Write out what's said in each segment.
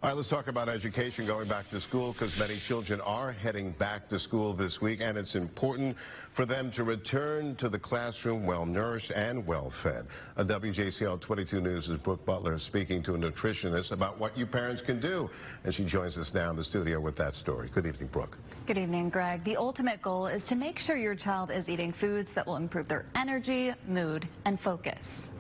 All right, let's talk about education, going back to school, because many children are heading back to school this week, and it's important for them to return to the classroom well-nourished and well-fed. On WJCL 22 News' Brooke Butler is speaking to a nutritionist about what you parents can do, and she joins us now in the studio with that story. Good evening, Brooke. Good evening, Greg. The ultimate goal is to make sure your child is eating foods that will improve their energy, mood, and focus.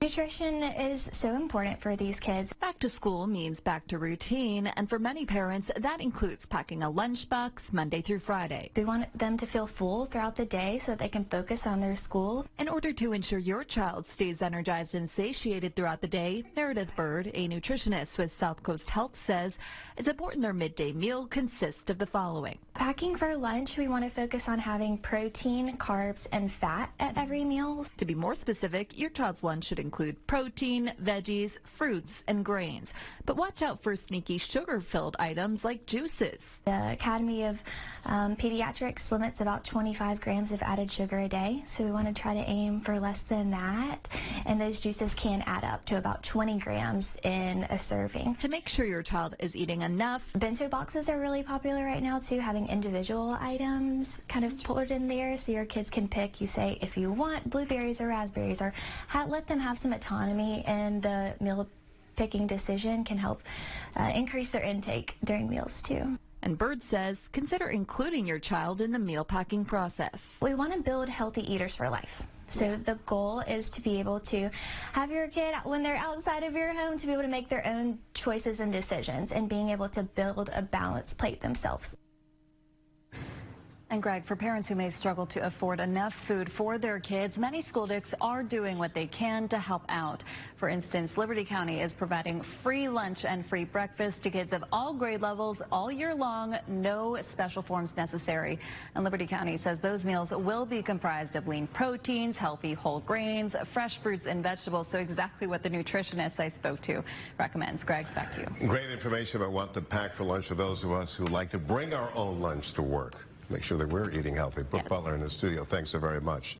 Nutrition is so important for these kids. Back to school means back to routine, and for many parents, that includes packing a lunchbox Monday through Friday. We want them to feel full throughout the day so that they can focus on their school. In order to ensure your child stays energized and satiated throughout the day, Meredith Bird, a nutritionist with SouthCoast Health, says it's important their midday meal consists of the following. Packing for lunch, we want to focus on having protein, carbs, and fat at every meal. To be more specific, your child's lunch should include protein, veggies, fruits, and grains. But watch out for sneaky sugar-filled items like juices. The Academy of Pediatrics limits about 25 grams of added sugar a day, so we want to try to aim for less than that. And those juices can add up to about 20 grams in a serving. To make sure your child is eating enough, bento boxes are really popular right now too, having individual items kind of poured in there so your kids can pick. You say if you want blueberries or raspberries, or let them have some autonomy, and the meal picking decision can help increase their intake during meals too. And Bird says consider including your child in the meal packing process. We want to build healthy eaters for life. So the goal is to be able to have your kid, when they're outside of your home, to be able to make their own choices and decisions, and being able to build a balanced plate themselves. And Greg, for parents who may struggle to afford enough food for their kids, many school districts are doing what they can to help out. For instance, Liberty County is providing free lunch and free breakfast to kids of all grade levels all year long, no special forms necessary. And Liberty County says those meals will be comprised of lean proteins, healthy whole grains, fresh fruits and vegetables. So exactly what the nutritionist I spoke to recommends. Greg, back to you. Great information about what to pack for lunch for those of us who like to bring our own lunch to work. Make sure that we're eating healthy. Brooke Butler in the studio. Thanks so very much.